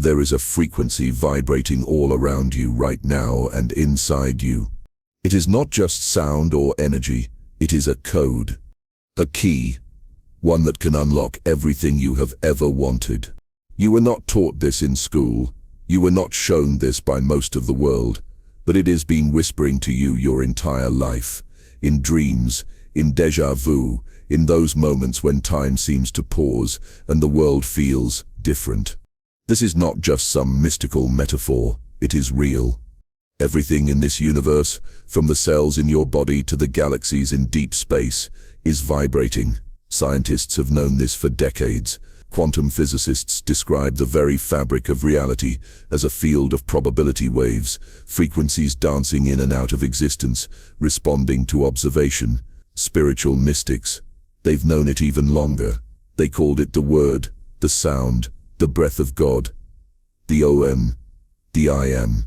There is a frequency vibrating all around you right now and inside you. It is not just sound or energy, it is a code, a key, one that can unlock everything you have ever wanted. You were not taught this in school, you were not shown this by most of the world, but it has been whispering to you your entire life, in dreams, in déjà vu, in those moments when time seems to pause and the world feels different. This is not just some mystical metaphor, it is real. Everything in this universe, from the cells in your body to the galaxies in deep space, is vibrating. Scientists have known this for decades. Quantum physicists describe the very fabric of reality as a field of probability waves, frequencies dancing in and out of existence, responding to observation. Spiritual mystics, they've known it even longer. They called it the word, the sound, the breath of God, the OM, the I am.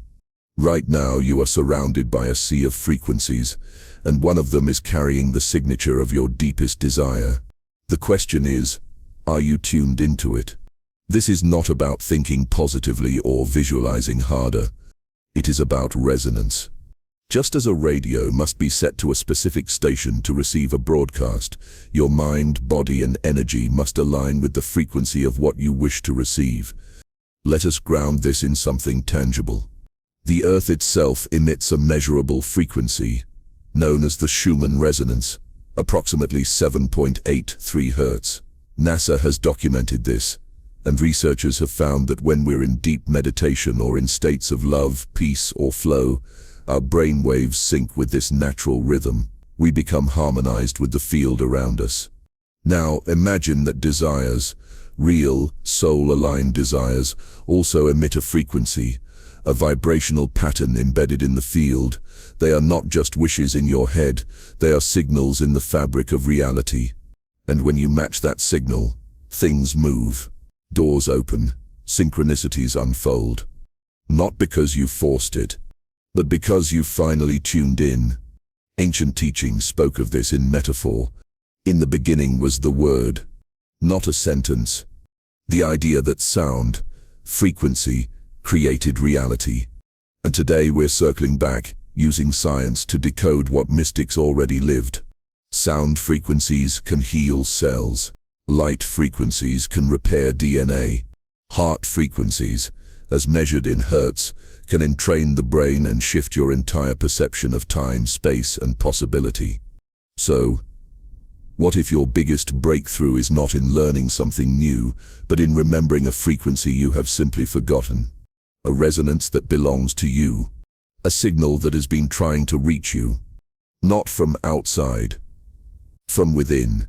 Right now you are surrounded by a sea of frequencies, and one of them is carrying the signature of your deepest desire. The question is, are you tuned into it? This is not about thinking positively or visualizing harder. It is about resonance. Just as a radio must be set to a specific station to receive a broadcast, your mind, body, and energy must align with the frequency of what you wish to receive. Let us ground this in something tangible. The Earth itself emits a measurable frequency, known as the Schumann resonance, approximately 7.83 Hz. NASA has documented this, and researchers have found that when we're in deep meditation or in states of love, peace, or flow, our brain waves sync with this natural rhythm. We become harmonized with the field around us. Now, imagine that desires, real, soul-aligned desires, also emit a frequency, a vibrational pattern embedded in the field. They are not just wishes in your head, they are signals in the fabric of reality. And when you match that signal, things move, doors open, synchronicities unfold. Not because you forced it, but because you finally tuned in. Ancient teachings spoke of this in metaphor. In the beginning was the word, not a sentence. The idea that sound, frequency, created reality. And today we're circling back, using science to decode what mystics already lived. Sound frequencies can heal cells. Light frequencies can repair DNA. Heart frequencies, as measured in hertz, can entrain the brain and shift your entire perception of time, space, and possibility. So, what if your biggest breakthrough is not in learning something new, but in remembering a frequency you have simply forgotten? A resonance that belongs to you. A signal that has been trying to reach you. Not from outside, from within.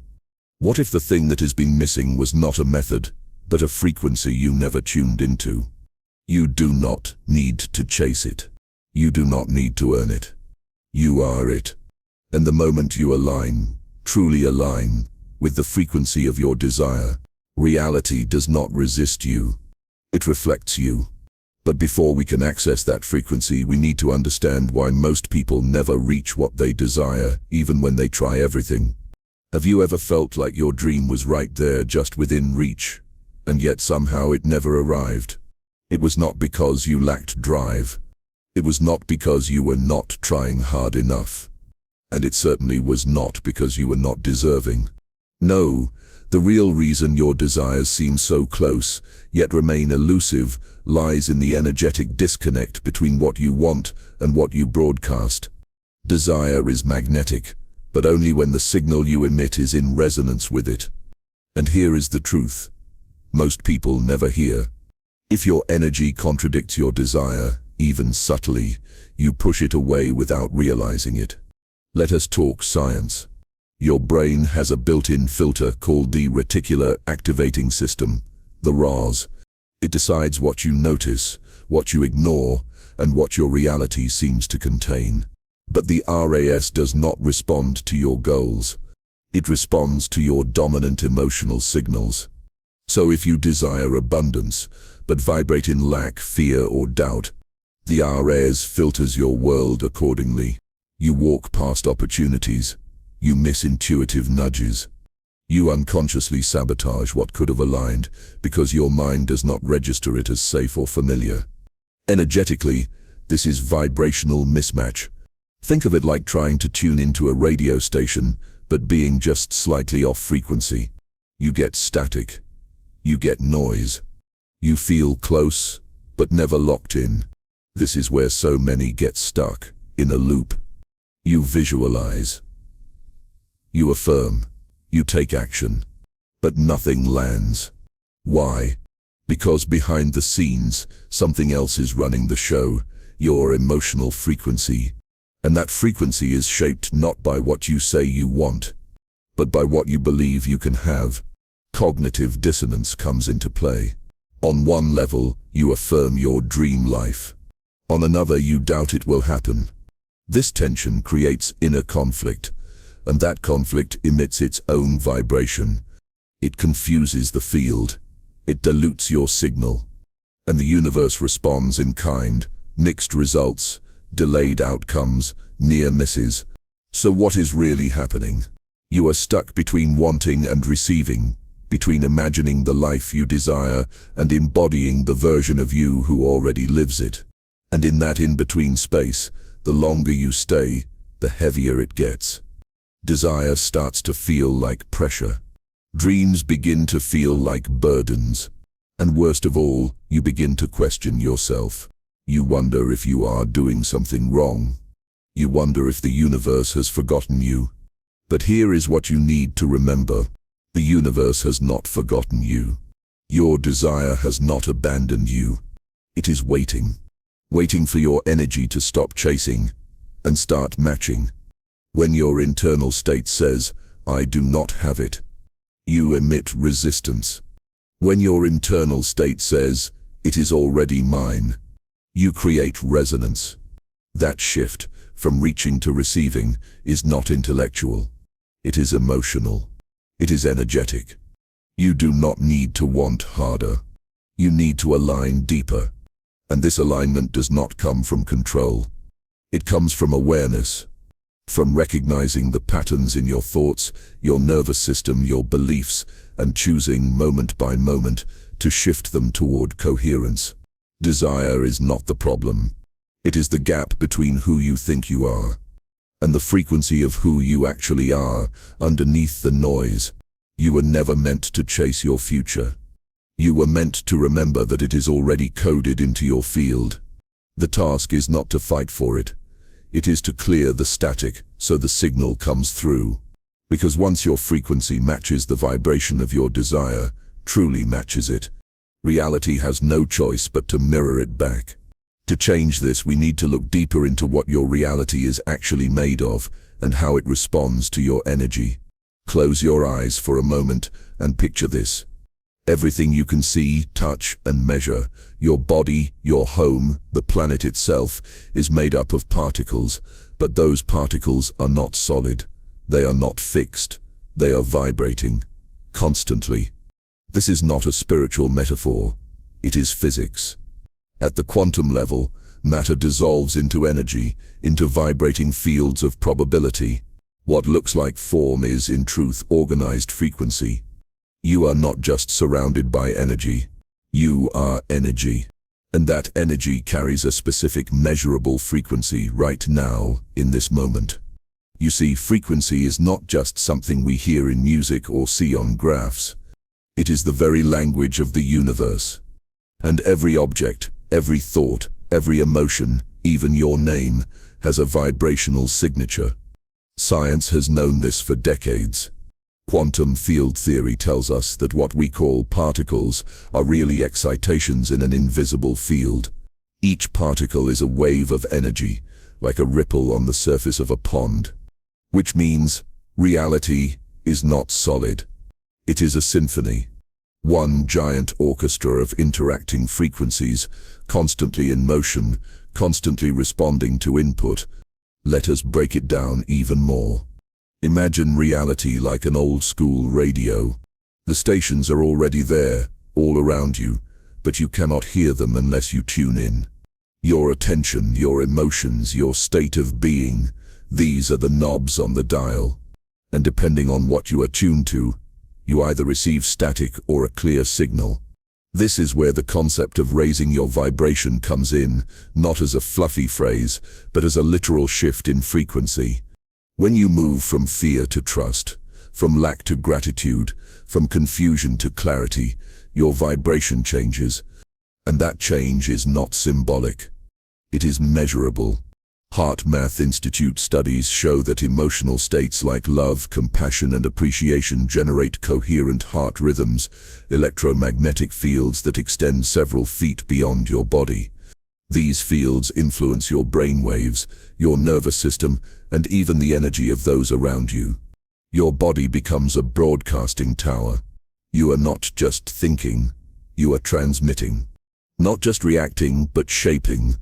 What if the thing that has been missing was not a method, but a frequency you never tuned into? You do not need to chase it. You do not need to earn it. You are it. And the moment you align, truly align, with the frequency of your desire, reality does not resist you. It reflects you. But before we can access that frequency, we need to understand why most people never reach what they desire, even when they try everything. Have you ever felt like your dream was right there, just within reach, and yet somehow it never arrived? It was not because you lacked drive. It was not because you were not trying hard enough. And it certainly was not because you were not deserving. No, the real reason your desires seem so close, yet remain elusive, lies in the energetic disconnect between what you want and what you broadcast. Desire is magnetic, but only when the signal you emit is in resonance with it. And here is the truth. Most people never hear. If your energy contradicts your desire, even subtly, you push it away without realizing it. Let us talk science. Your brain has a built-in filter called the reticular activating system, the RAS. It decides what you notice, what you ignore, and what your reality seems to contain. But the RAS does not respond to your goals. It responds to your dominant emotional signals. So if you desire abundance, but vibrate in lack, fear, or doubt, the RAS filters your world accordingly. You walk past opportunities. You miss intuitive nudges. You unconsciously sabotage what could have aligned because your mind does not register it as safe or familiar. Energetically, this is vibrational mismatch. Think of it like trying to tune into a radio station, but being just slightly off frequency. You get static. You get noise. You feel close, but never locked in. This is where so many get stuck, in a loop. You visualize. You affirm. You take action. But nothing lands. Why? Because behind the scenes, something else is running the show, your emotional frequency. And that frequency is shaped not by what you say you want, but by what you believe you can have. Cognitive dissonance comes into play. On one level, you affirm your dream life. On another, you doubt it will happen. This tension creates inner conflict, and that conflict emits its own vibration. It confuses the field. It dilutes your signal. And the universe responds in kind, mixed results, delayed outcomes, near misses. So what is really happening? You are stuck between wanting and receiving, between imagining the life you desire and embodying the version of you who already lives it. And in that in-between space, the longer you stay, the heavier it gets. Desire starts to feel like pressure. Dreams begin to feel like burdens. And worst of all, you begin to question yourself. You wonder if you are doing something wrong. You wonder if the universe has forgotten you. But here is what you need to remember. The universe has not forgotten you. Your desire has not abandoned you. It is waiting. Waiting for your energy to stop chasing and start matching. When your internal state says, "I do not have it," you emit resistance. When your internal state says, "It is already mine," you create resonance. That shift, from reaching to receiving, is not intellectual. It is emotional. It is energetic. You do not need to want harder. You need to align deeper. And this alignment does not come from control. It comes from awareness. From recognizing the patterns in your thoughts, your nervous system, your beliefs, and choosing moment by moment to shift them toward coherence. Desire is not the problem. It is the gap between who you think you are and the frequency of who you actually are underneath the noise. You were never meant to chase your future. You were meant to remember that it is already coded into your field. The task is not to fight for it. It is to clear the static so the signal comes through. Because once your frequency matches the vibration of your desire, truly matches it, reality has no choice but to mirror it back. To change this, we need to look deeper into what your reality is actually made of and how it responds to your energy. Close your eyes for a moment and picture this. Everything you can see, touch, and measure, your body, your home, the planet itself, is made up of particles, but those particles are not solid. They are not fixed. They are vibrating, constantly. This is not a spiritual metaphor. It is physics. At the quantum level, matter dissolves into energy, into vibrating fields of probability. What looks like form is, in truth, organized frequency. You are not just surrounded by energy. You are energy. And that energy carries a specific measurable frequency right now, in this moment. You see, frequency is not just something we hear in music or see on graphs. It is the very language of the universe. And every object, every thought, every emotion, even your name, has a vibrational signature. Science has known this for decades. Quantum field theory tells us that what we call particles are really excitations in an invisible field. Each particle is a wave of energy, like a ripple on the surface of a pond. Which means reality is not solid. It is a symphony. One giant orchestra of interacting frequencies, constantly in motion, constantly responding to input. Let us break it down even more. Imagine reality like an old-school radio. The stations are already there, all around you, but you cannot hear them unless you tune in. Your attention, your emotions, your state of being, these are the knobs on the dial. And depending on what you are tuned to, You either receive static or a clear signal. This is where the concept of raising your vibration comes in, not as a fluffy phrase, but as a literal shift in frequency. When you move from fear to trust, from lack to gratitude, from confusion to clarity, your vibration changes. And that change is not symbolic. It is measurable. Heart Math Institute studies show that emotional states like love, compassion, and appreciation generate coherent heart rhythms, electromagnetic fields that extend several feet beyond your body. These fields influence your brain waves, your nervous system, and even the energy of those around you. Your body becomes a broadcasting tower. You are not just thinking, you are transmitting. Not just reacting, but shaping.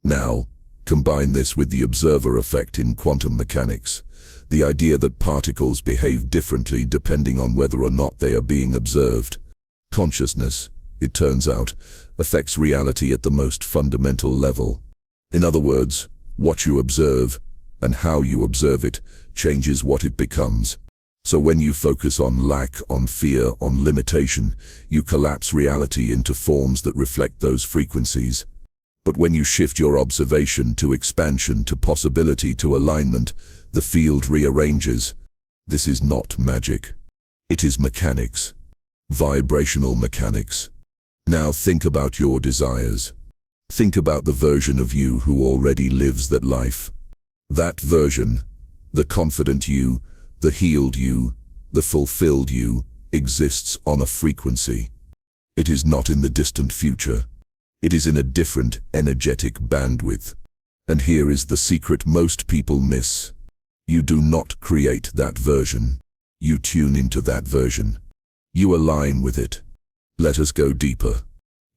Now, combine this with the observer effect in quantum mechanics, the idea that particles behave differently depending on whether or not they are being observed. Consciousness, it turns out, affects reality at the most fundamental level. In other words, what you observe, and how you observe it, changes what it becomes. So when you focus on lack, on fear, on limitation, you collapse reality into forms that reflect those frequencies. But when you shift your observation to expansion, to possibility, to alignment, the field rearranges. This is not magic. It is mechanics. Vibrational mechanics. Now think about your desires. Think about the version of you who already lives that life. That version, the confident you, the healed you, the fulfilled you, exists on a frequency. It is not in the distant future. It is in a different energetic bandwidth. And here is the secret most people miss. You do not create that version. You tune into that version. You align with it. Let us go deeper.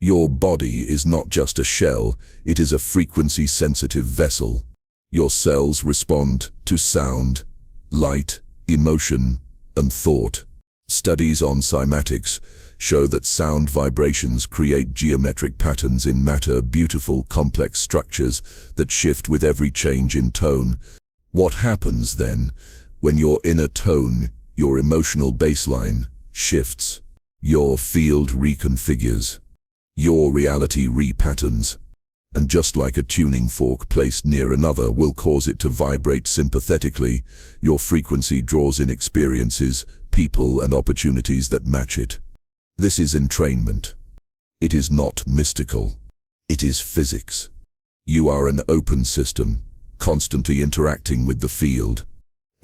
Your body is not just a shell, it is a frequency-sensitive vessel. Your cells respond to sound, light, emotion, and thought. Studies on cymatics show that sound vibrations create geometric patterns in matter, beautiful, complex structures that shift with every change in tone. What happens then, when your inner tone, your emotional baseline, shifts? Your field reconfigures. Your reality repatterns. And just like a tuning fork placed near another will cause it to vibrate sympathetically, your frequency draws in experiences, people, and opportunities that match it. This is entrainment. It is not mystical. It is physics. You are an open system, constantly interacting with the field.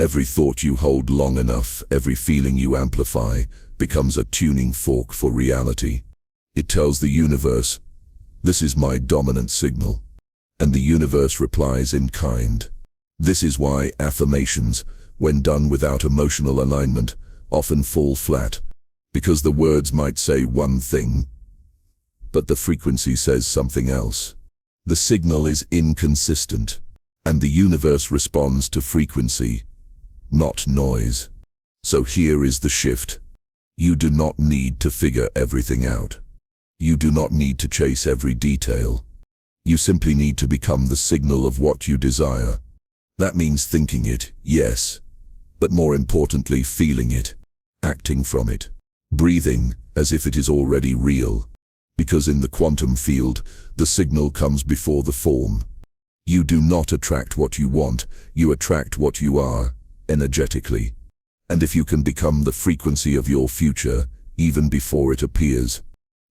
Every thought you hold long enough, every feeling you amplify, becomes a tuning fork for reality. It tells the universe, "This is my dominant signal." And the universe replies in kind. This is why affirmations, when done without emotional alignment, often fall flat. Because the words might say one thing, but the frequency says something else. The signal is inconsistent, and the universe responds to frequency, not noise. So here is the shift. You do not need to figure everything out. You do not need to chase every detail. You simply need to become the signal of what you desire. That means thinking it, yes, but more importantly, feeling it, acting from it. Breathing as if it is already real, because in the quantum field, the signal comes before the form. You do not attract what you want, you attract what you are, energetically. And if you can become the frequency of your future, even before it appears,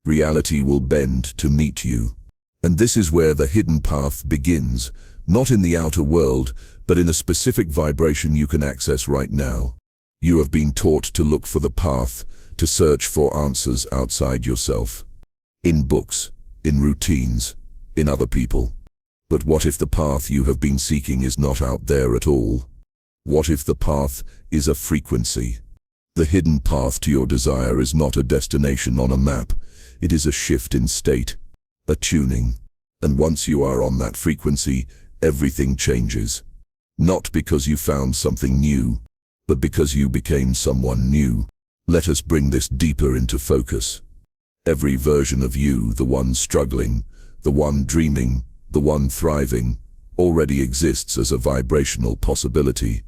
reality will bend to meet you. And this is where the hidden path begins, not in the outer world, but in a specific vibration you can access right now. You have been taught to look for the path, to search for answers outside yourself. In books, in routines, in other people. But what if the path you have been seeking is not out there at all? What if the path is a frequency? The hidden path to your desire is not a destination on a map. It is a shift in state, a tuning. And once you are on that frequency, everything changes. Not because you found something new, but because you became someone new. Let us bring this deeper into focus. Every version of you, the one struggling, the one dreaming, the one thriving, already exists as a vibrational possibility.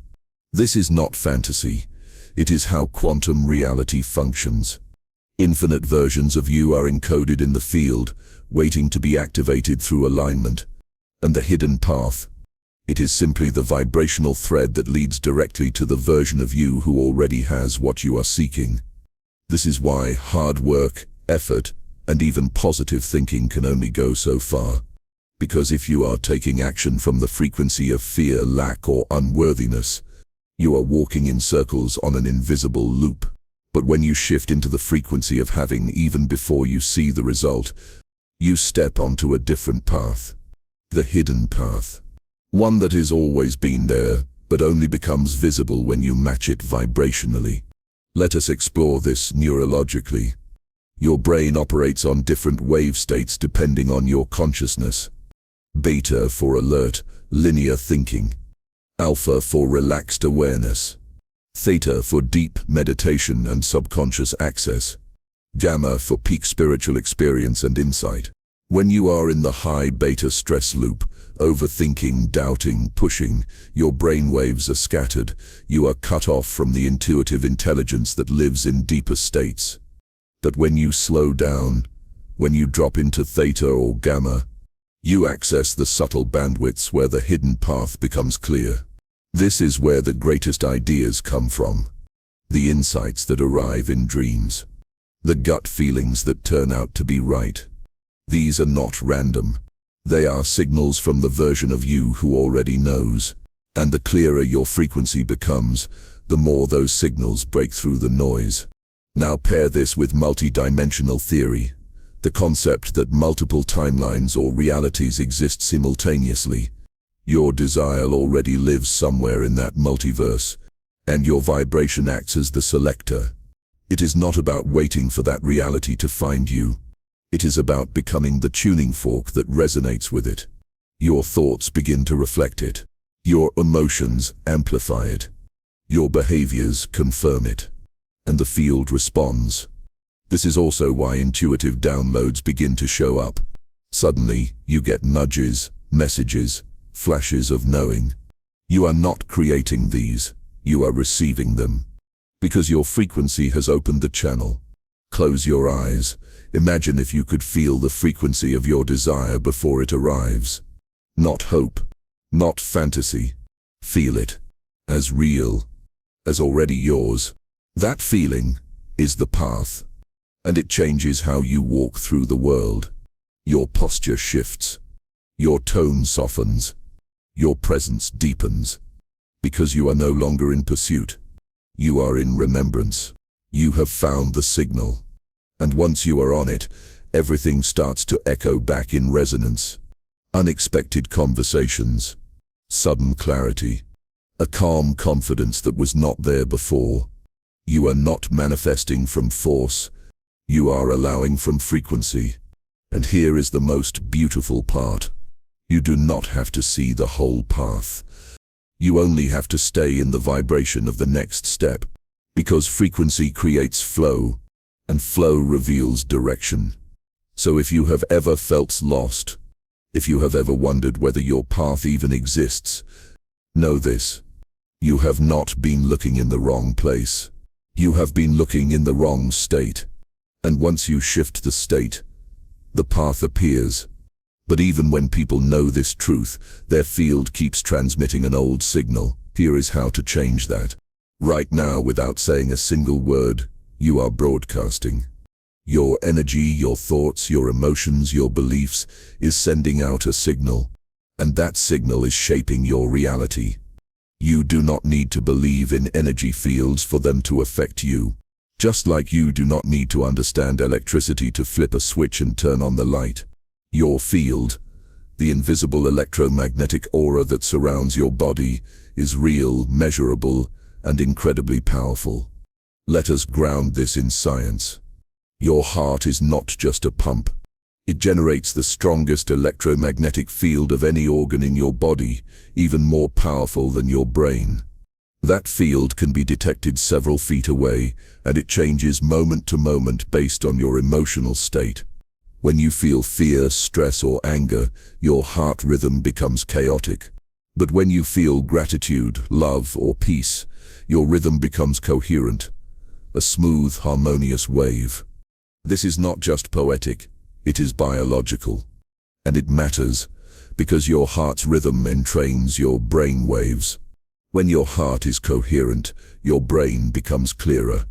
This is not fantasy. It is how quantum reality functions. Infinite versions of you are encoded in the field, waiting to be activated through alignment. And the hidden path, it is simply the vibrational thread that leads directly to the version of you who already has what you are seeking. This is why hard work, effort, and even positive thinking can only go so far. Because if you are taking action from the frequency of fear, lack, or unworthiness, you are walking in circles on an invisible loop. But when you shift into the frequency of having, even before you see the result, you step onto a different path. The hidden path. One that has always been there, but only becomes visible when you match it vibrationally. Let us explore this neurologically. Your brain operates on different wave states depending on your consciousness. Beta for alert, linear thinking. Alpha for relaxed awareness. Theta for deep meditation and subconscious access. Gamma for peak spiritual experience and insight. When you are in the high beta stress loop, overthinking, doubting, pushing, your brain waves are scattered. You are cut off from the intuitive intelligence that lives in deeper states. But when you slow down, when you drop into theta or gamma, you access the subtle bandwidths where the hidden path becomes clear. This is where the greatest ideas come from. The insights that arrive in dreams. The gut feelings that turn out to be right. These are not random. They are signals from the version of you who already knows. And the clearer your frequency becomes, the more those signals break through the noise. Now pair this with multidimensional theory, the concept that multiple timelines or realities exist simultaneously. Your desire already lives somewhere in that multiverse, and your vibration acts as the selector. It is not about waiting for that reality to find you. It is about becoming the tuning fork that resonates with it. Your thoughts begin to reflect it. Your emotions amplify it. Your behaviors confirm it. And the field responds. This is also why intuitive downloads begin to show up. Suddenly, you get nudges, messages, flashes of knowing. You are not creating these, you are receiving them. Because your frequency has opened the channel. Close your eyes. Imagine if you could feel the frequency of your desire before it arrives. Not hope, not fantasy. Feel it. As real. As already yours. That feeling is the path. And it changes how you walk through the world. Your posture shifts. Your tone softens. Your presence deepens. Because you are no longer in pursuit. You are in remembrance. You have found the signal. And once you are on it, everything starts to echo back in resonance. Unexpected conversations. Sudden clarity. A calm confidence that was not there before. You are not manifesting from force. You are allowing from frequency. And here is the most beautiful part. You do not have to see the whole path. You only have to stay in the vibration of the next step. Because frequency creates flow, and flow reveals direction. So if you have ever felt lost, if you have ever wondered whether your path even exists, know this. You have not been looking in the wrong place. You have been looking in the wrong state. And once you shift the state, the path appears. But even when people know this truth, their field keeps transmitting an old signal. Here is how to change that. Right now, without saying a single word, you are broadcasting. Your energy, your thoughts, your emotions, your beliefs is sending out a signal. And that signal is shaping your reality. You do not need to believe in energy fields for them to affect you. Just like you do not need to understand electricity to flip a switch and turn on the light. Your field, the invisible electromagnetic aura that surrounds your body, is real, measurable, and incredibly powerful. Let us ground this in science. Your heart is not just a pump. It generates the strongest electromagnetic field of any organ in your body, even more powerful than your brain. That field can be detected several feet away, and it changes moment to moment based on your emotional state. When you feel fear, stress, or anger, your heart rhythm becomes chaotic. But when you feel gratitude, love, or peace, Your rhythm becomes coherent, a smooth, harmonious wave. This is not just poetic, it is biological. And it matters, because your heart's rhythm entrains your brain waves. When your heart is coherent, your brain becomes clearer.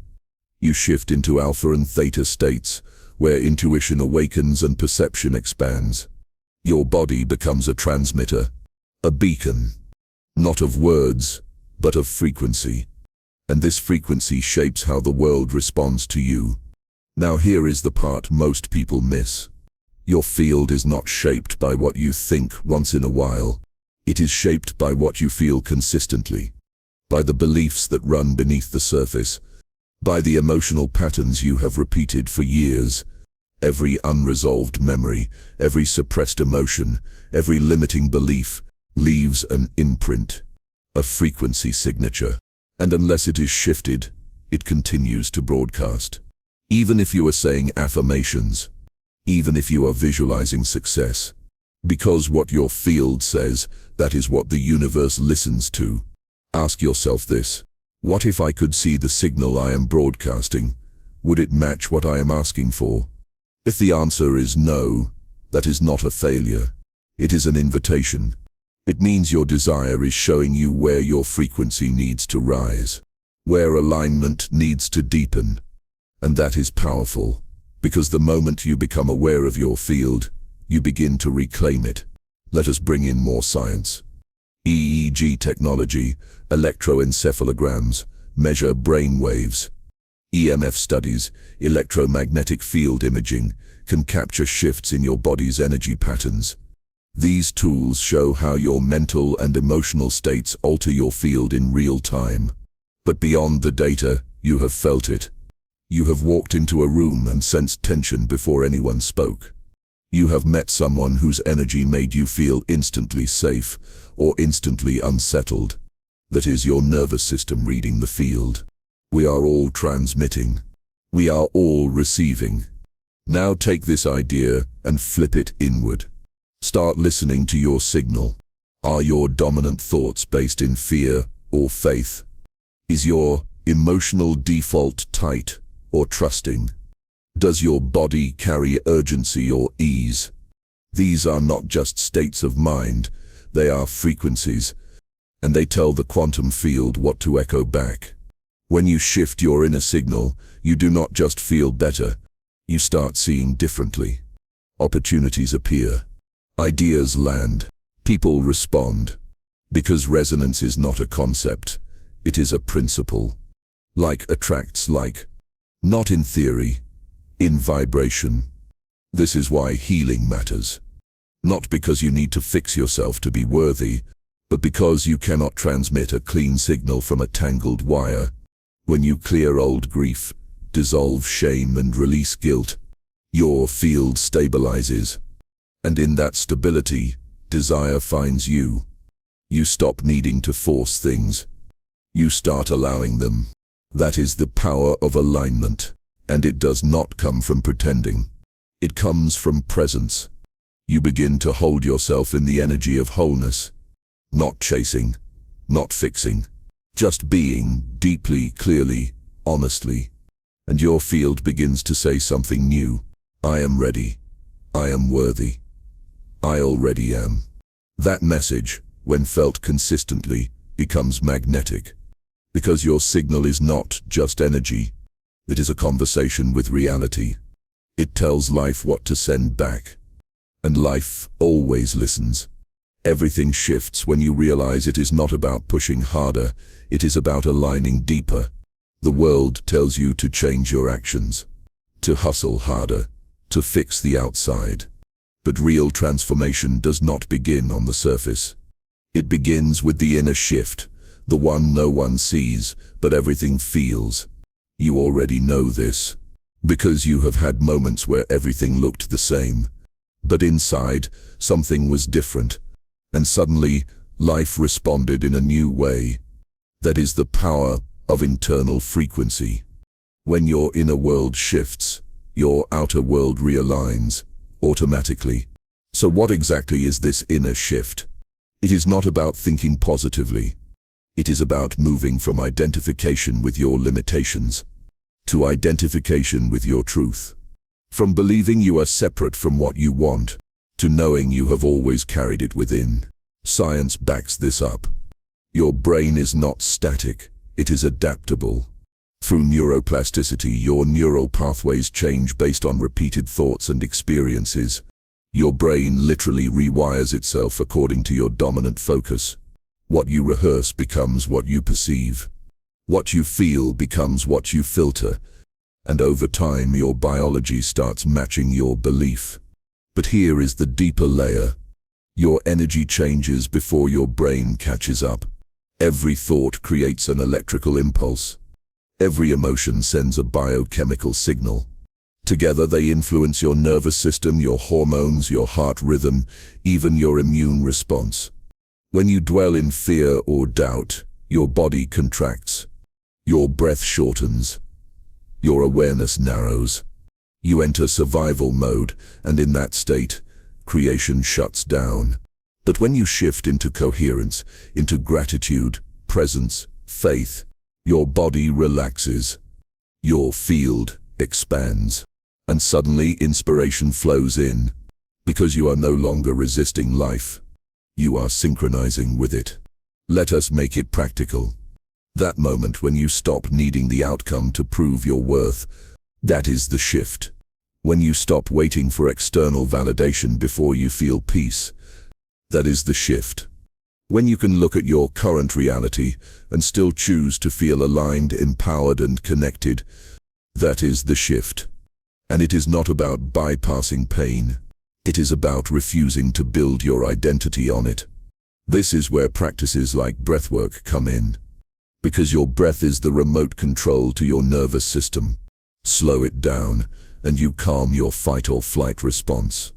You shift into alpha and theta states, where intuition awakens and perception expands. Your body becomes a transmitter, a beacon, not of words, but of frequency. And this frequency shapes how the world responds to you. Now here is the part most people miss. Your field is not shaped by what you think once in a while. It is shaped by what you feel consistently, by the beliefs that run beneath the surface, by the emotional patterns you have repeated for years. Every unresolved memory, every suppressed emotion, every limiting belief leaves an imprint, a frequency signature. And unless it is shifted, it continues to broadcast. Even if you are saying affirmations, even if you are visualizing success, because what your field says, that is what the universe listens to. Ask yourself this: what if I could see the signal I am broadcasting? Would it match what I am asking for? If the answer is no, that is not a failure. It is an invitation. It means your desire is showing you where your frequency needs to rise, where alignment needs to deepen. And that is powerful, because the moment you become aware of your field, you begin to reclaim it. Let us bring in more science. EEG technology, electroencephalograms, measure brain waves. EMF studies, electromagnetic field imaging, can capture shifts in your body's energy patterns. These tools show how your mental and emotional states alter your field in real time. But beyond the data, you have felt it. You have walked into a room and sensed tension before anyone spoke. You have met someone whose energy made you feel instantly safe or instantly unsettled. That is your nervous system reading the field. We are all transmitting. We are all receiving. Now take this idea and flip it inward. Start listening to your signal. Are your dominant thoughts based in fear or faith? Is your emotional default tight or trusting? Does your body carry urgency or ease? These are not just states of mind, they are frequencies, and they tell the quantum field what to echo back. When you shift your inner signal, you do not just feel better, you start seeing differently. Opportunities appear. Ideas land. People respond. Because resonance is not a concept, it is a principle. Like attracts like. Not in theory, in vibration. This is why healing matters. Not because you need to fix yourself to be worthy, but because you cannot transmit a clean signal from a tangled wire. When you clear old grief, dissolve shame and release guilt, your field stabilizes. And in that stability, desire finds you. You stop needing to force things. You start allowing them. That is the power of alignment, and it does not come from pretending. It comes from presence. You begin to hold yourself in the energy of wholeness, not chasing, not fixing, just being deeply, clearly, honestly. And your field begins to say something new. I am ready. I am worthy. I already am. That message, when felt consistently, becomes magnetic. Because your signal is not just energy. It is a conversation with reality. It tells life what to send back. And life always listens. Everything shifts when you realize it is not about pushing harder, it is about aligning deeper. The world tells you to change your actions, to hustle harder, to fix the outside. But real transformation does not begin on the surface. It begins with the inner shift, the one no one sees, but everything feels. You already know this, because you have had moments where everything looked the same. But inside, something was different. And suddenly, life responded in a new way. That is the power of internal frequency. When your inner world shifts, your outer world realigns, automatically. So what exactly is this inner shift? It is not about thinking positively. It is about moving from identification with your limitations to identification with your truth. From believing you are separate from what you want to knowing you have always carried it within. Science backs this up. Your brain is not static, it is adaptable. Through neuroplasticity, your neural pathways change based on repeated thoughts and experiences. Your brain literally rewires itself according to your dominant focus. What you rehearse becomes what you perceive. What you feel becomes what you filter. And over time, your biology starts matching your belief. But here is the deeper layer. Your energy changes before your brain catches up. Every thought creates an electrical impulse. Every emotion sends a biochemical signal. Together they influence your nervous system, your hormones, your heart rhythm, even your immune response. When you dwell in fear or doubt, your body contracts. Your breath shortens. Your awareness narrows. You enter survival mode, and in that state, creation shuts down. But when you shift into coherence, into gratitude, presence, faith, your body relaxes. Your field expands. And suddenly inspiration flows in. Because you are no longer resisting life. You are synchronizing with it. Let us make it practical. That moment when you stop needing the outcome to prove your worth, that is the shift. When you stop waiting for external validation before you feel peace, that is the shift. When you can look at your current reality and still choose to feel aligned, empowered, and connected, that is the shift. And it is not about bypassing pain. It is about refusing to build your identity on it. This is where practices like breathwork come in. Because your breath is the remote control to your nervous system. Slow it down, and you calm your fight or flight response.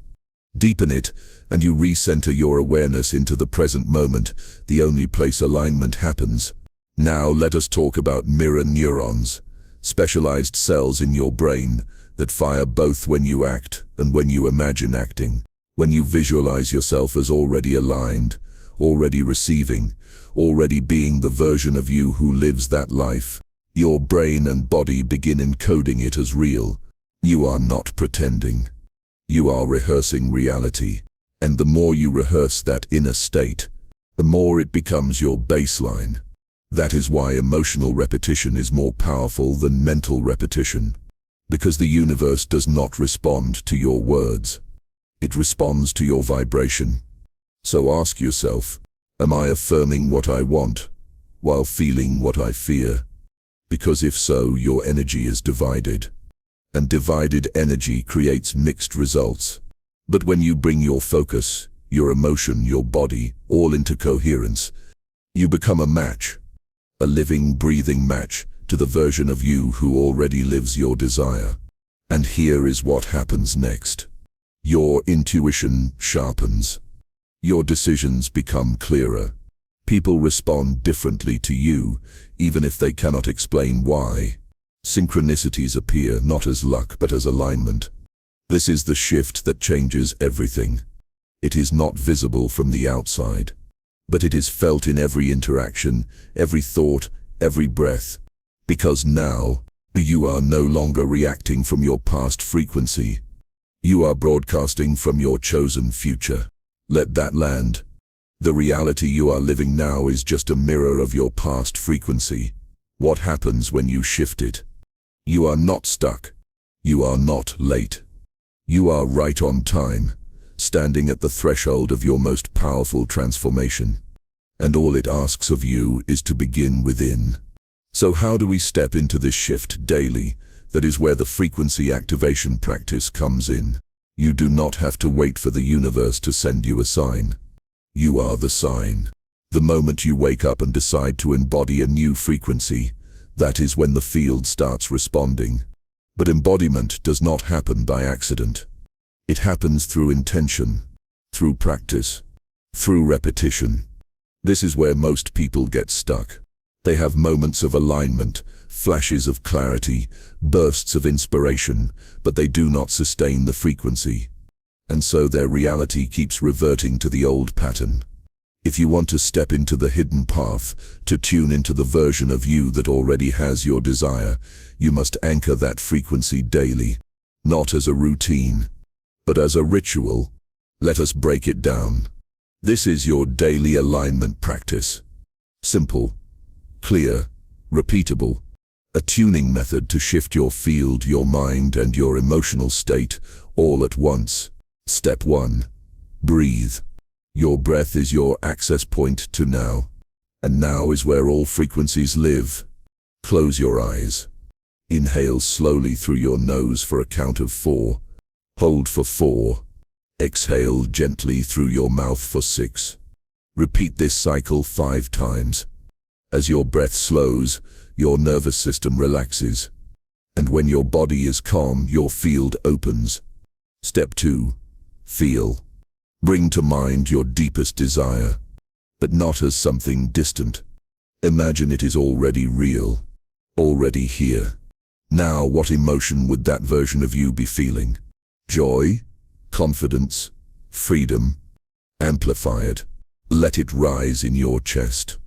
Deepen it, and you recenter your awareness into the present moment, the only place alignment happens. Now let us talk about mirror neurons, specialized cells in your brain that fire both when you act and when you imagine acting. When you visualize yourself as already aligned, already receiving, already being the version of you who lives that life, your brain and body begin encoding it as real. You are not pretending. You are rehearsing reality. And the more you rehearse that inner state, the more it becomes your baseline. That is why emotional repetition is more powerful than mental repetition. Because the universe does not respond to your words. It responds to your vibration. So ask yourself, am I affirming what I want, while feeling what I fear? Because if so, your energy is divided. And divided energy creates mixed results. But when you bring your focus, your emotion, your body, all into coherence, you become a match. A living, breathing match to the version of you who already lives your desire. And here is what happens next. Your intuition sharpens. Your decisions become clearer. People respond differently to you, even if they cannot explain why. Synchronicities appear not as luck but as alignment. This is the shift that changes everything. It is not visible from the outside, but it is felt in every interaction, every thought, every breath. Because now, you are no longer reacting from your past frequency. You are broadcasting from your chosen future. Let that land. The reality you are living now is just a mirror of your past frequency. What happens when you shift it? You are not stuck. You are not late. You are right on time, standing at the threshold of your most powerful transformation. And all it asks of you is to begin within. So how do we step into this shift daily? That is where the frequency activation practice comes in. You do not have to wait for the universe to send you a sign. You are the sign. The moment you wake up and decide to embody a new frequency, that is when the field starts responding. But embodiment does not happen by accident. It happens through intention, through practice, through repetition. This is where most people get stuck. They have moments of alignment, flashes of clarity, bursts of inspiration, but they do not sustain the frequency. And so their reality keeps reverting to the old pattern. If you want to step into the hidden path, to tune into the version of you that already has your desire, you must anchor that frequency daily, not as a routine, but as a ritual. Let us break it down. This is your daily alignment practice. Simple, clear, repeatable. A tuning method to shift your field, your mind, and your emotional state all at once. Step 1. Breathe. Your breath is your access point to now. And now is where all frequencies live. Close your eyes. Inhale slowly through your nose for a count of 4. Hold for 4. Exhale gently through your mouth for 6. Repeat this cycle 5 times. As your breath slows, your nervous system relaxes. And when your body is calm, your field opens. Step 2. Feel. Bring to mind your deepest desire, but not as something distant. Imagine it is already real, already here. Now, what emotion would that version of you be feeling? Joy? Confidence? Freedom? Amplify it. Let it rise in your chest.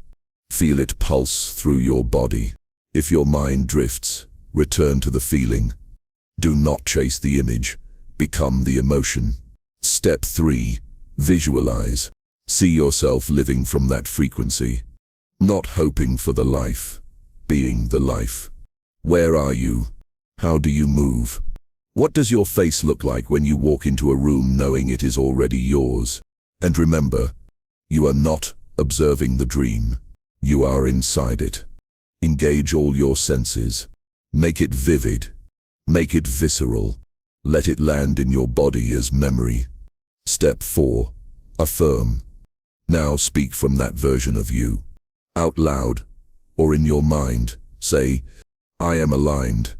Feel it pulse through your body. If your mind drifts, return to the feeling. Do not chase the image, become the emotion. Step 3. Visualize. See yourself living from that frequency. Not hoping for the life, being the life. Where are you? How do you move? What does your face look like when you walk into a room knowing it is already yours? And remember, you are not observing the dream. You are inside it. Engage all your senses. Make it vivid. Make it visceral. Let it land in your body as memory. Step 4. Affirm. Now speak from that version of you. Out loud, or in your mind, say, I am aligned.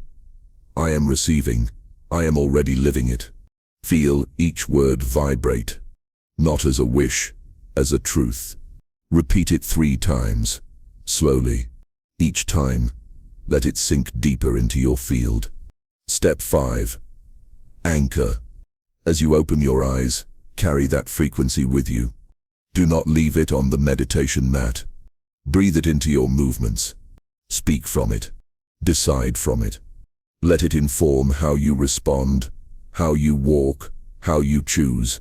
I am receiving. I am already living it. Feel each word vibrate. Not as a wish, as a truth. Repeat it 3 times, slowly. Each time, let it sink deeper into your field. Step 5. Anchor. As you open your eyes, carry that frequency with you. Do not leave it on the meditation mat. Breathe it into your movements. Speak from it. Decide from it. Let it inform how you respond, how you walk, how you choose.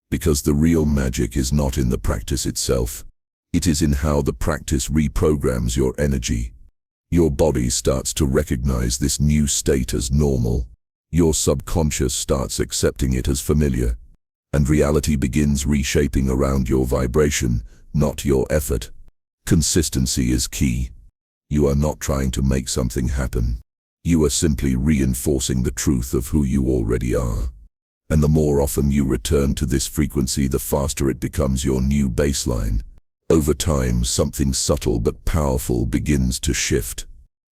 Because the real magic is not in the practice itself. It is in how the practice reprograms your energy. Your body starts to recognize this new state as normal. Your subconscious starts accepting it as familiar. And reality begins reshaping around your vibration, not your effort. Consistency is key. You are not trying to make something happen. You are simply reinforcing the truth of who you already are. And the more often you return to this frequency, the faster it becomes your new baseline. Over time, something subtle but powerful begins to shift.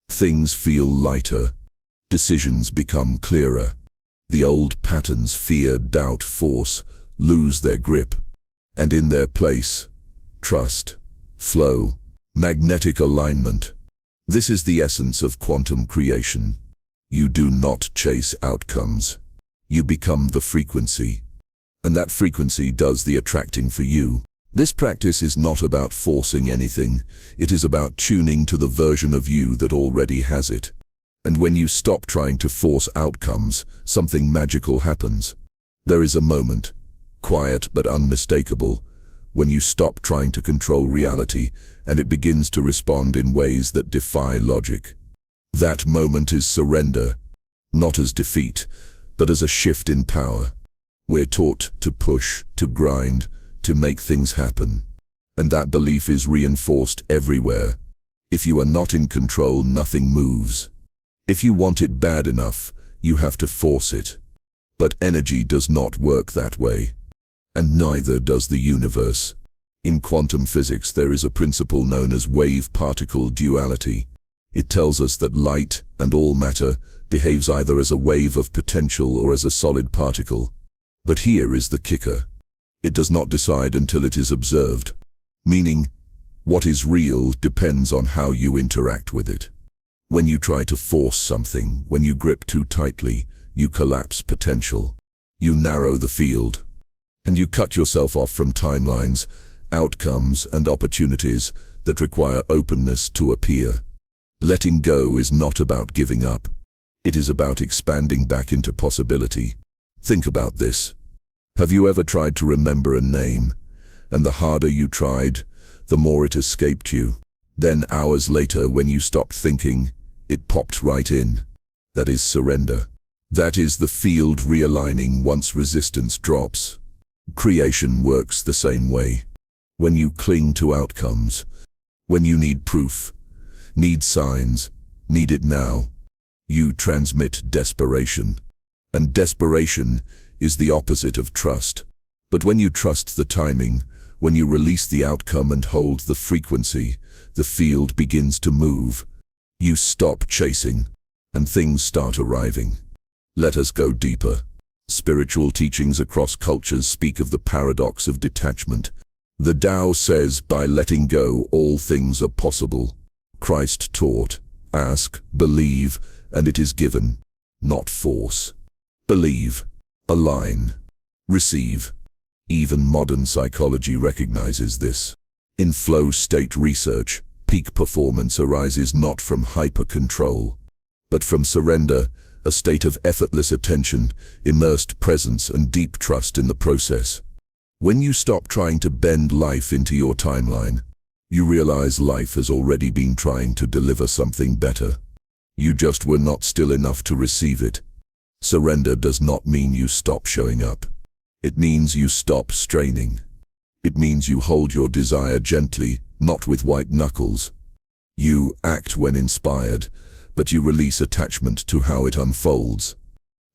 Things feel lighter. Decisions become clearer. The old patterns, fear, doubt, force, lose their grip. And in their place, trust, flow, magnetic alignment. This is the essence of quantum creation. You do not chase outcomes. You become the frequency. And that frequency does the attracting for you. This practice is not about forcing anything. It is about tuning to the version of you that already has it. And when you stop trying to force outcomes, something magical happens. There is a moment, quiet but unmistakable, when you stop trying to control reality and it begins to respond in ways that defy logic. That moment is surrender, not as defeat, but as a shift in power. We're taught to push, to grind, to make things happen. And that belief is reinforced everywhere. If you are not in control, nothing moves. If you want it bad enough, you have to force it. But energy does not work that way. And neither does the universe. In quantum physics, there is a principle known as wave-particle duality. It tells us that light and all matter behaves either as a wave of potential or as a solid particle. But here is the kicker. It does not decide until it is observed. Meaning, what is real depends on how you interact with it. When you try to force something, when you grip too tightly, you collapse potential. You narrow the field. And you cut yourself off from timelines outcomes, and opportunities that require openness to appear. Letting go is not about giving up. It is about expanding back into possibility. Think about this. Have you ever tried to remember a name, and the harder you tried, the more it escaped you? Then hours later, when you stopped thinking, it popped right in. That is surrender. That is the field realigning once resistance drops. Creation works the same way. When you cling to outcomes, when you need proof, need signs, need it now, you transmit desperation. And desperation is the opposite of trust. But when you trust the timing, when you release the outcome and hold the frequency, the field begins to move. You stop chasing, and things start arriving. Let us go deeper. Spiritual teachings across cultures speak of the paradox of detachment. The Tao says, by letting go, all things are possible. Christ taught, ask, believe, and it is given. Not force. Believe, align, receive. Even modern psychology recognizes this. In flow state research, peak performance arises not from hyper-control, but from surrender, a state of effortless attention, immersed presence, and deep trust in the process. When you stop trying to bend life into your timeline, you realize life has already been trying to deliver something better. You just were not still enough to receive it. Surrender does not mean you stop showing up. It means you stop straining. It means you hold your desire gently, not with white knuckles. You act when inspired, but you release attachment to how it unfolds.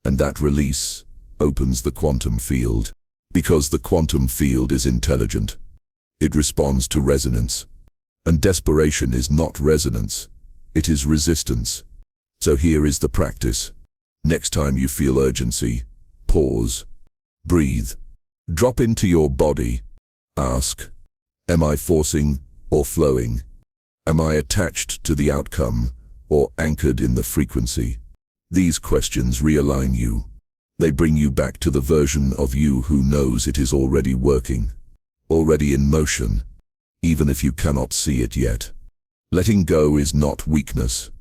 And that release opens the quantum field. Because the quantum field is intelligent. It responds to resonance. And desperation is not resonance. It is resistance. So here is the practice. Next time you feel urgency, pause. Breathe. Drop into your body. Ask, am I forcing or flowing? Am I attached to the outcome or anchored in the frequency? These questions realign you. They bring you back to the version of you who knows it is already working, already in motion, even if you cannot see it yet. Letting go is not weakness.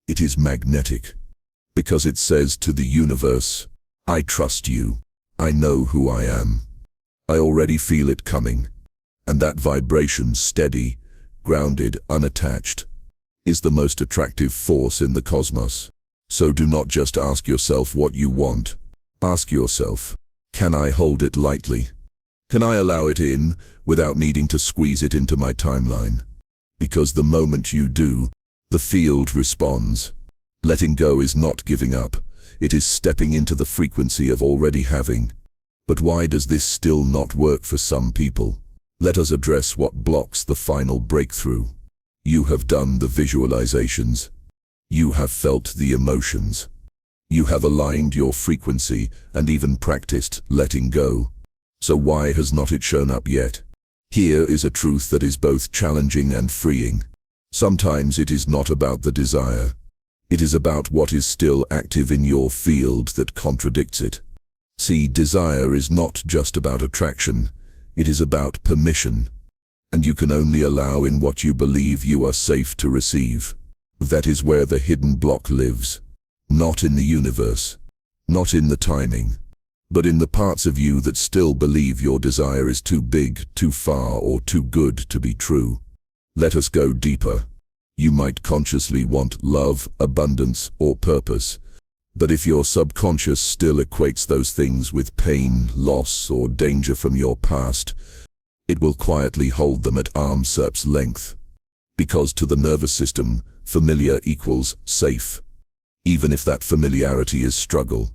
It is magnetic, because it says to the universe, I trust you. I know who I am. I already feel it coming. And that vibration, steady, grounded, unattached, is the most attractive force in the cosmos. So do not just ask yourself what you want. Ask yourself, can I hold it lightly? Can I allow it in without needing to squeeze it into my timeline? Because the moment you do, the field responds. Letting go is not giving up. It is stepping into the frequency of already having. But why does this still not work for some people? Let us address what blocks the final breakthrough. You have done the visualizations. You have felt the emotions. You have aligned your frequency and even practiced letting go. So why has not it shown up yet? Here is a truth that is both challenging and freeing. Sometimes it is not about the desire. It is about what is still active in your field that contradicts it. See, desire is not just about attraction. It is about permission. And you can only allow in what you believe you are safe to receive. That is where the hidden block lives. Not in the universe, not in the timing, but in the parts of you that still believe your desire is too big, too far, or too good to be true. Let us go deeper. You might consciously want love, abundance, or purpose, but if your subconscious still equates those things with pain, loss, or danger from your past, it will quietly hold them at arm's length. Because to the nervous system, familiar equals safe. Even if that familiarity is struggle.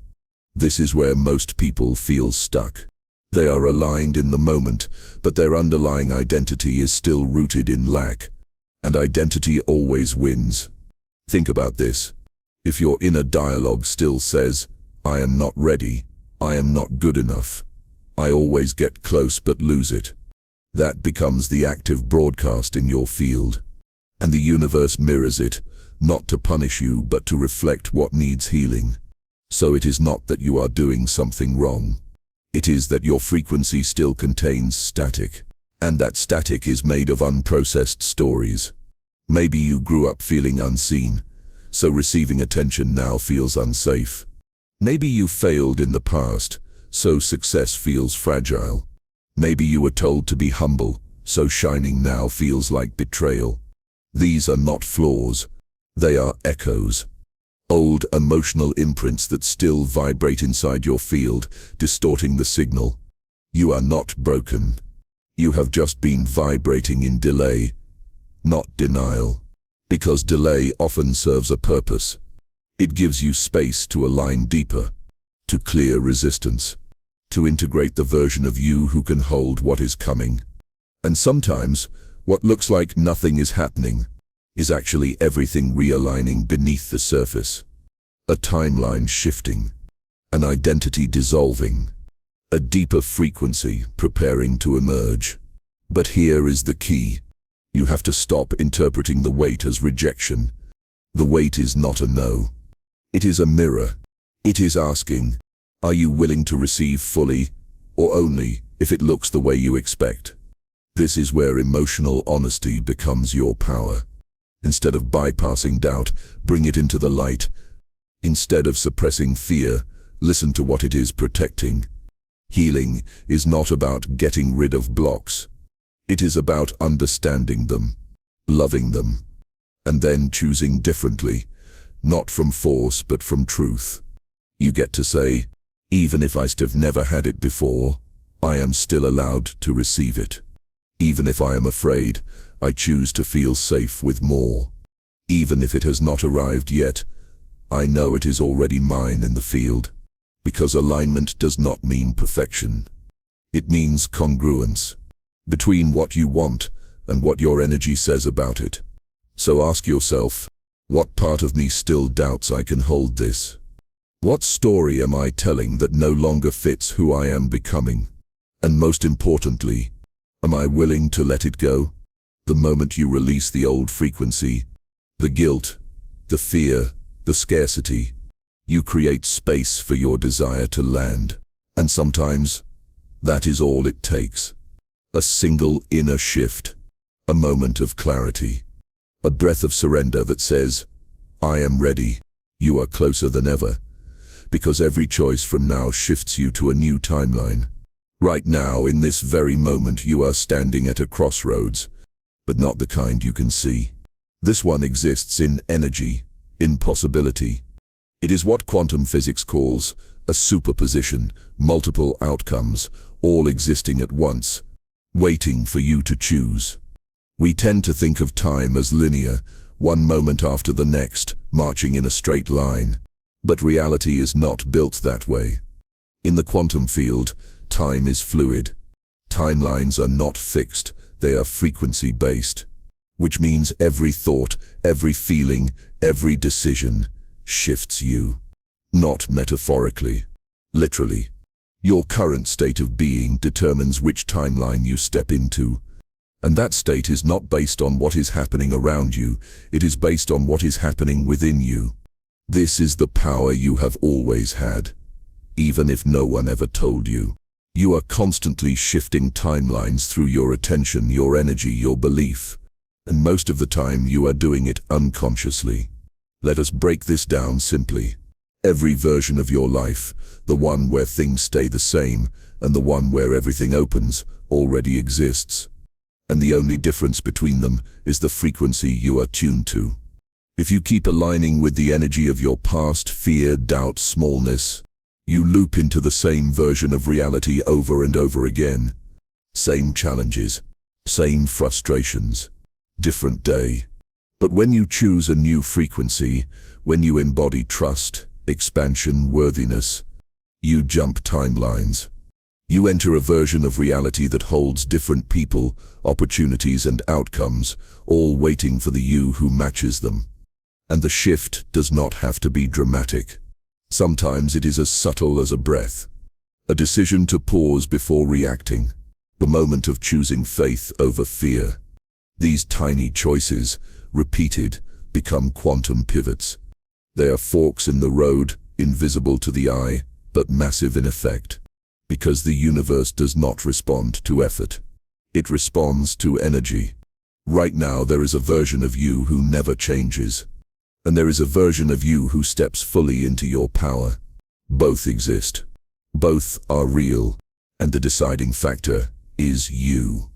This is where most people feel stuck. They are aligned in the moment, but their underlying identity is still rooted in lack. And identity always wins. Think about this. If your inner dialogue still says, I am not ready, I am not good enough, I always get close but lose it, that becomes the active broadcast in your field. And the universe mirrors it, not to punish you, but to reflect what needs healing. So it is not that you are doing something wrong. It is that your frequency still contains static. And that static is made of unprocessed stories. Maybe you grew up feeling unseen, so receiving attention now feels unsafe. Maybe you failed in the past, so success feels fragile. Maybe you were told to be humble, so shining now feels like betrayal. These are not flaws, they are echoes. Old emotional imprints that still vibrate inside your field, distorting the signal. You are not broken. You have just been vibrating in delay, not denial. Because delay often serves a purpose. It gives you space to align deeper, to clear resistance, to integrate the version of you who can hold what is coming. And sometimes, what looks like nothing is happening is actually everything realigning beneath the surface. A timeline shifting, an identity dissolving, a deeper frequency preparing to emerge. But here is the key. You have to stop interpreting the wait as rejection. The wait is not a no. It is a mirror. It is asking, are you willing to receive fully, or only if it looks the way you expect? This is where emotional honesty becomes your power. Instead of bypassing doubt, bring it into the light. Instead of suppressing fear, listen to what it is protecting. Healing is not about getting rid of blocks. It is about understanding them, loving them, and then choosing differently, not from force but from truth. You get to say, even if I've never had it before, I am still allowed to receive it. Even if I am afraid, I choose to feel safe with more. Even if it has not arrived yet, I know it is already mine in the field. Because alignment does not mean perfection. It means congruence between what you want and what your energy says about it. So ask yourself, what part of me still doubts I can hold this? What story am I telling that no longer fits who I am becoming? And most importantly, am I willing to let it go? The moment you release the old frequency, the guilt, the fear, the scarcity, you create space for your desire to land. And sometimes, that is all it takes. A single inner shift, a moment of clarity, a breath of surrender that says, I am ready, you are closer than ever. Because every choice from now shifts you to a new timeline. Right now, in this very moment, you are standing at a crossroads, but not the kind you can see. This one exists in energy, in possibility. It is what quantum physics calls a superposition, multiple outcomes, all existing at once, waiting for you to choose. We tend to think of time as linear, one moment after the next, marching in a straight line. But reality is not built that way. In the quantum field, time is fluid. Timelines are not fixed, they are frequency-based. Which means every thought, every feeling, every decision shifts you. Not metaphorically, literally. Your current state of being determines which timeline you step into. And that state is not based on what is happening around you, it is based on what is happening within you. This is the power you have always had, even if no one ever told you. You are constantly shifting timelines through your attention, your energy, your belief. And most of the time you are doing it unconsciously. Let us break this down simply. Every version of your life, the one where things stay the same, and the one where everything opens, already exists. And the only difference between them is the frequency you are tuned to. If you keep aligning with the energy of your past, fear, doubt, smallness, you loop into the same version of reality over and over again. Same challenges, same frustrations, different day. But when you choose a new frequency, when you embody trust, expansion, worthiness, you jump timelines. You enter a version of reality that holds different people, opportunities and outcomes, all waiting for the you who matches them. And the shift does not have to be dramatic. Sometimes it is as subtle as a breath, a decision to pause before reacting, the moment of choosing faith over fear. These tiny choices, repeated, become quantum pivots. They are forks in the road, invisible to the eye, but massive in effect. Because the universe does not respond to effort. It responds to energy. Right now there is a version of you who never changes. And there is a version of you who steps fully into your power. Both exist. Both are real. And the deciding factor is you.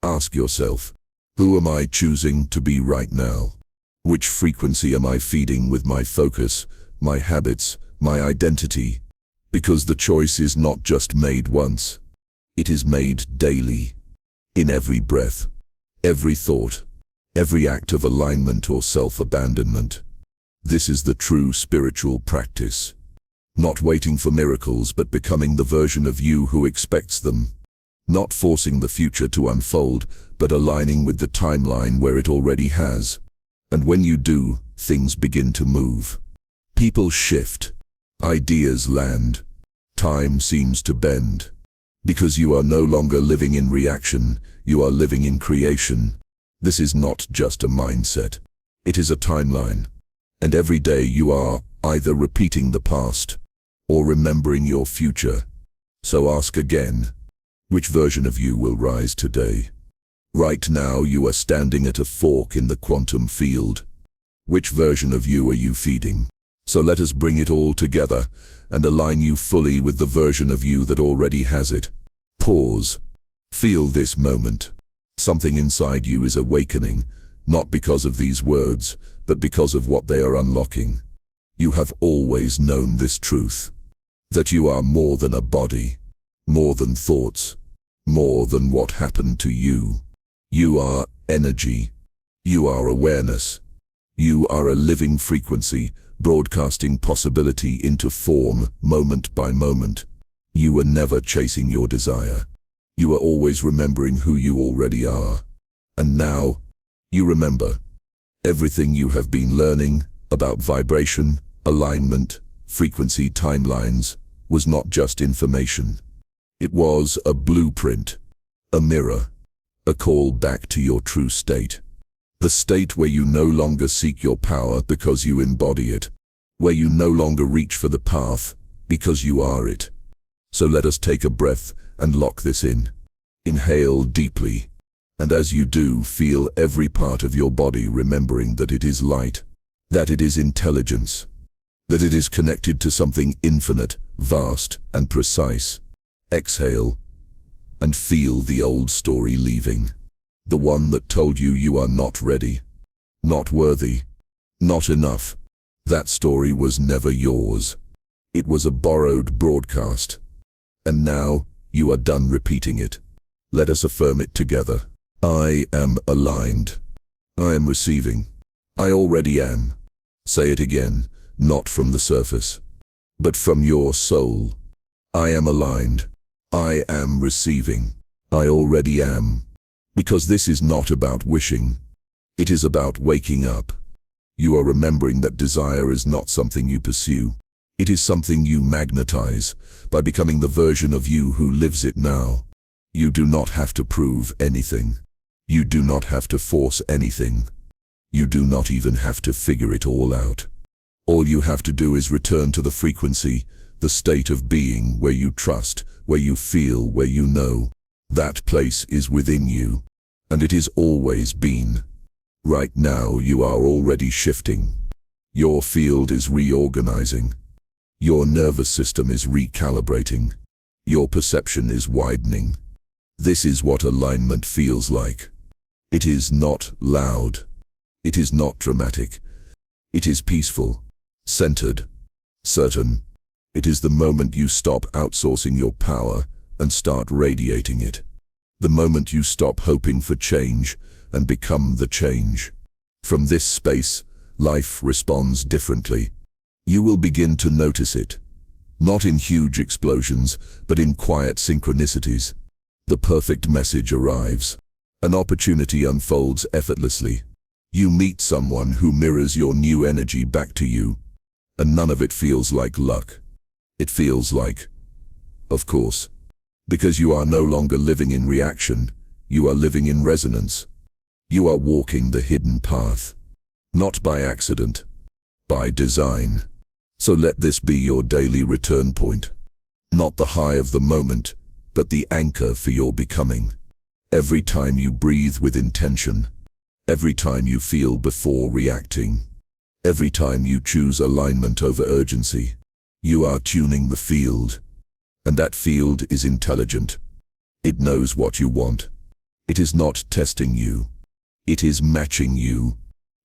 Ask yourself, who am I choosing to be right now? Which frequency am I feeding with my focus, my habits, my identity? Because the choice is not just made once. It is made daily. In every breath, every thought, every act of alignment or self-abandonment. This is the true spiritual practice. Not waiting for miracles, but becoming the version of you who expects them. Not forcing the future to unfold, but aligning with the timeline where it already has. And when you do, things begin to move. People shift. Ideas land. Time seems to bend. Because you are no longer living in reaction, you are living in creation. This is not just a mindset. It is a timeline. And every day you are either repeating the past or remembering your future. So ask again, which version of you will rise today? Right now you are standing at a fork in the quantum field. Which version of you are you feeding? So let us bring it all together and align you fully with the version of you that already has it. Pause. Feel this moment. Something inside you is awakening, not because of these words, but because of what they are unlocking. You have always known this truth, that you are more than a body, more than thoughts, more than what happened to you. You are energy. You are awareness. You are a living frequency, broadcasting possibility into form, moment by moment. You were never chasing your desire. You are always remembering who you already are. And now, you remember everything you have been learning about vibration, alignment, frequency timelines was not just information. It was a blueprint, a mirror, a call back to your true state. The state where you no longer seek your power because you embody it, where you no longer reach for the path because you are it. So let us take a breath and lock this in. Inhale deeply, and as you do, feel every part of your body remembering that it is light, that it is intelligence, that it is connected to something infinite, vast, and precise. Exhale, and feel the old story leaving. The one that told you you are not ready, not worthy, not enough. That story was never yours. It was a borrowed broadcast. And now, you are done repeating it. Let us affirm it together. I am aligned. I am receiving. I already am. Say it again, not from the surface, but from your soul. I am aligned. I am receiving. I already am. Because this is not about wishing. It is about waking up. You are remembering that desire is not something you pursue. It is something you magnetize by becoming the version of you who lives it now. You do not have to prove anything. You do not have to force anything. You do not even have to figure it all out. All you have to do is return to the frequency, the state of being where you trust, where you feel, where you know. That place is within you, and it is always been. Right now you are already shifting. Your field is reorganizing. Your nervous system is recalibrating. Your perception is widening. This is what alignment feels like. It is not loud. It is not dramatic. It is peaceful, centered, certain. It is the moment you stop outsourcing your power and start radiating it. The moment you stop hoping for change and become the change. From this space, life responds differently. You will begin to notice it. Not in huge explosions, but in quiet synchronicities. The perfect message arrives. An opportunity unfolds effortlessly. You meet someone who mirrors your new energy back to you, and none of it feels like luck. It feels like, of course, because you are no longer living in reaction, you are living in resonance. You are walking the hidden path, not by accident, by design. So let this be your daily return point. Not the high of the moment, but the anchor for your becoming. Every time you breathe with intention, every time you feel before reacting, every time you choose alignment over urgency, you are tuning the field. And that field is intelligent. It knows what you want. It is not testing you. It is matching you.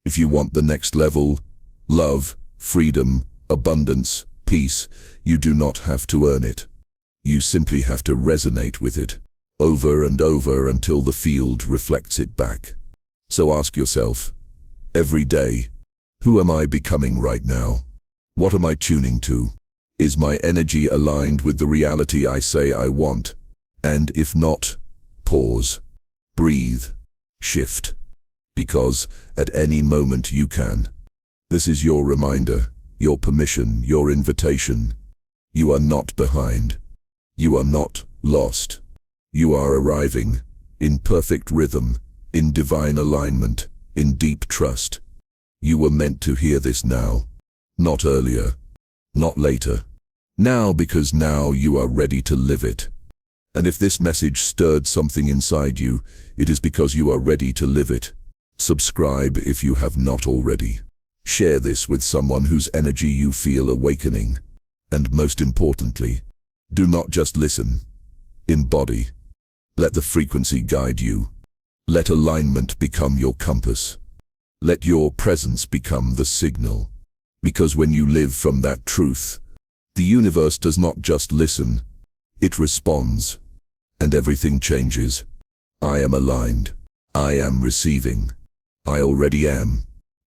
If you want the next level, love, freedom, abundance, peace, you do not have to earn it. You simply have to resonate with it, over and over until the field reflects it back. So ask yourself, every day, who am I becoming right now? What am I tuning to? Is my energy aligned with the reality I say I want? And if not, pause, breathe, shift. Because at any moment you can. This is your reminder, your permission, your invitation. You are not behind. You are not lost. You are arriving, in perfect rhythm, in divine alignment, in deep trust. You were meant to hear this now, not earlier, not later. Now, because now you are ready to live it. And if this message stirred something inside you, it is because you are ready to live it. Subscribe if you have not already. Share this with someone whose energy you feel awakening. And most importantly, do not just listen. Embody. Let the frequency guide you. Let alignment become your compass. Let your presence become the signal. Because when you live from that truth, the universe does not just listen, it responds. And everything changes. I am aligned. I am receiving. I already am.